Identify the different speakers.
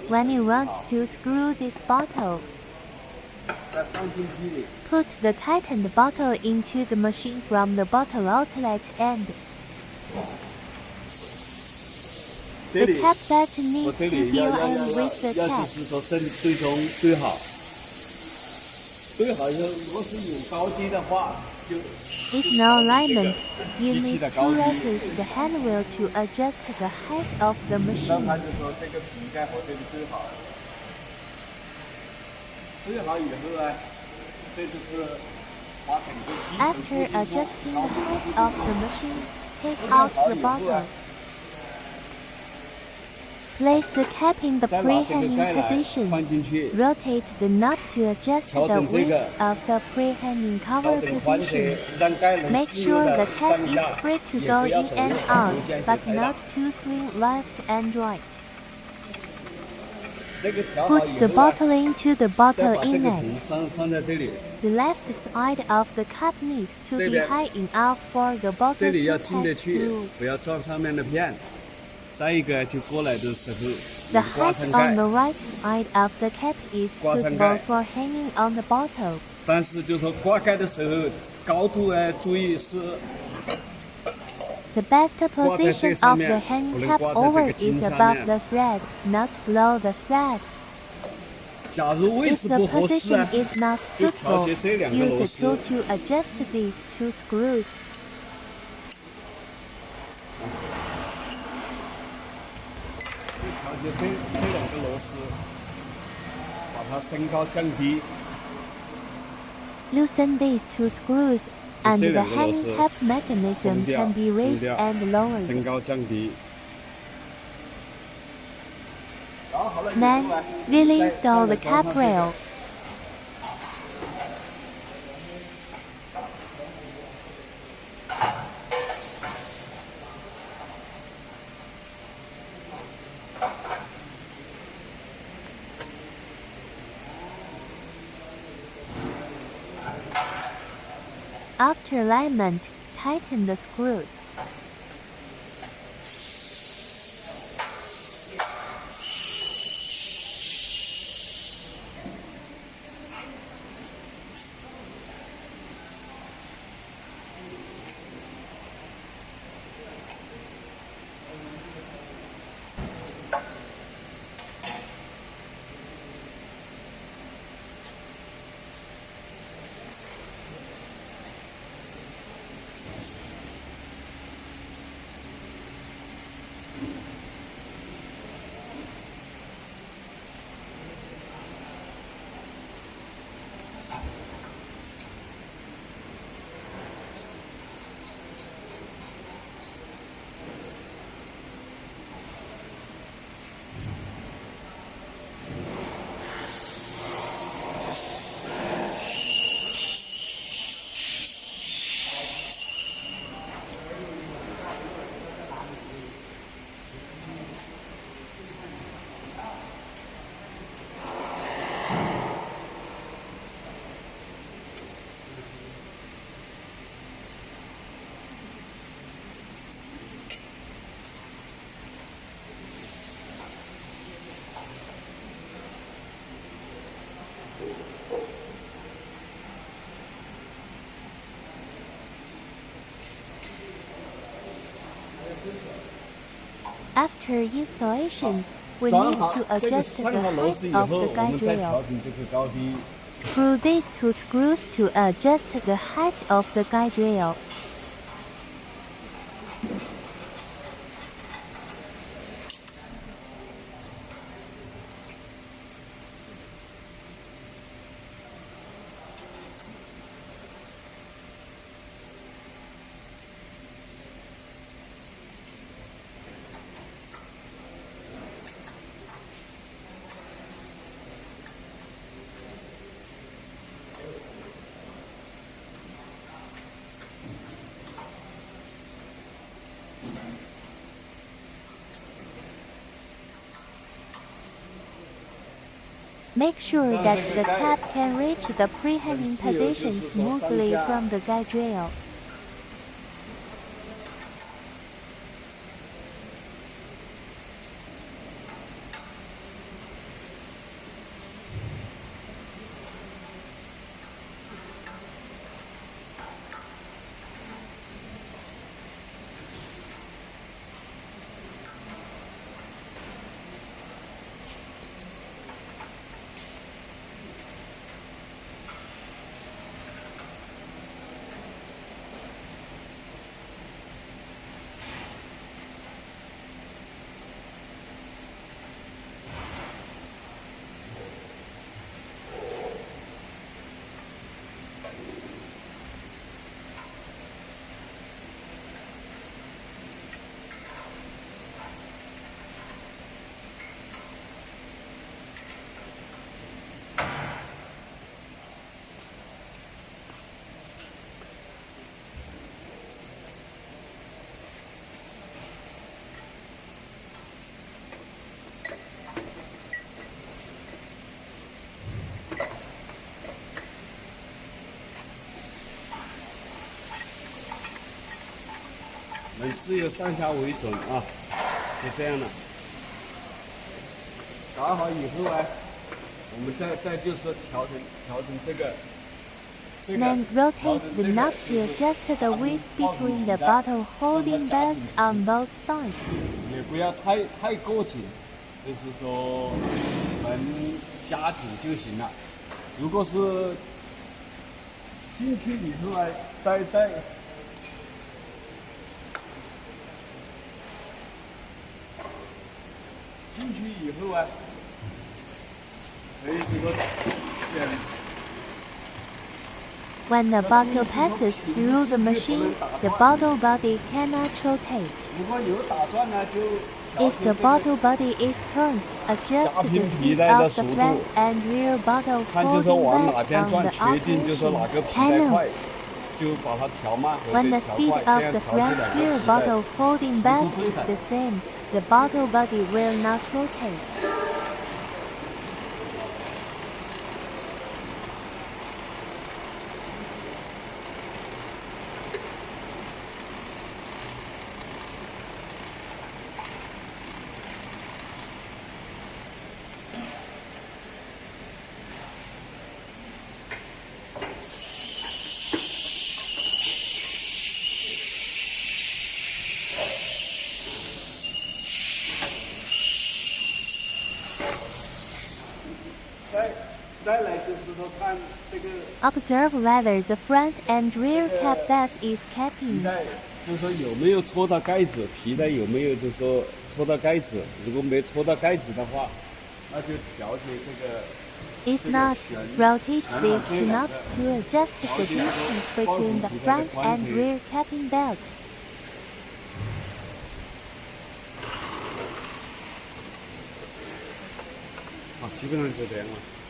Speaker 1: When you want to screw this bottle, put the tightened bottle into the machine from the bottle outlet end. The cap belt needs to be aligned with the cap. With no alignment, you need to rotate the handwheel to adjust the height of the machine. After adjusting the height of the machine, take out the bottle. Place the cap in the pre-hanging position. Rotate the knob to adjust the width of the pre-hanging cover position. Make sure the cap is free to go in and out, but not to swing left and right. Put the bottle into the bottle inlet. The left side of the cap needs to be high enough for the bottle to pass through. The height on the right side of the cap is suitable for hanging on the bottle. The best position of the hanging cap over is above the thread, not below the thread. If the position is not suitable, use a tool to adjust these two screws. Loosen these two screws, and the hanging cap mechanism can be raised and lowered. Then, really install the cap rail. After alignment, tighten the screws. After installation, we need to adjust the height of the guide rail. Screw these two screws to adjust the height of the guide rail. Make sure that the cap can reach the pre-hanging position smoothly from the guide rail.
Speaker 2: 是由上下为准啊，就这样了。搞好以后啊，我们再就是调整这个。
Speaker 1: Then rotate the knob to adjust the width between the bottle holding belts on both sides.
Speaker 2: 也不要太过紧，就是说门夹紧就行了。如果是进去以后啊，再进去以后啊，可以这个
Speaker 1: When the bottle passes through the machine, the bottle body cannot rotate.
Speaker 2: 如果有打转呢，就
Speaker 1: If the bottle body is turned, adjust the speed of the front and rear bottle
Speaker 2: 看就是
Speaker 1: holding
Speaker 2: 往
Speaker 1: belt
Speaker 2: 哪边
Speaker 1: on
Speaker 2: 转，
Speaker 1: the
Speaker 2: 确定就是哪
Speaker 1: operation
Speaker 2: 个皮带
Speaker 1: panel.
Speaker 2: 快，就把它调慢和
Speaker 1: When
Speaker 2: 对
Speaker 1: the
Speaker 2: 调
Speaker 1: speed
Speaker 2: 快，这
Speaker 1: of
Speaker 2: 样
Speaker 1: the
Speaker 2: 调这
Speaker 1: front
Speaker 2: 两
Speaker 1: rear
Speaker 2: 个皮带。
Speaker 1: bottle holding belt is the same, the bottle body will not rotate. Observe whether the front and rear cap belt is
Speaker 2: 皮
Speaker 1: capping.
Speaker 2: 带就是说有没有戳到盖子，皮带有没有就是说戳到盖子，如果没戳到盖子的话，那就调节这个。
Speaker 1: If not, rotate these two knobs to adjust the distance between the front and rear capping belt.
Speaker 2: 基本上就这样了。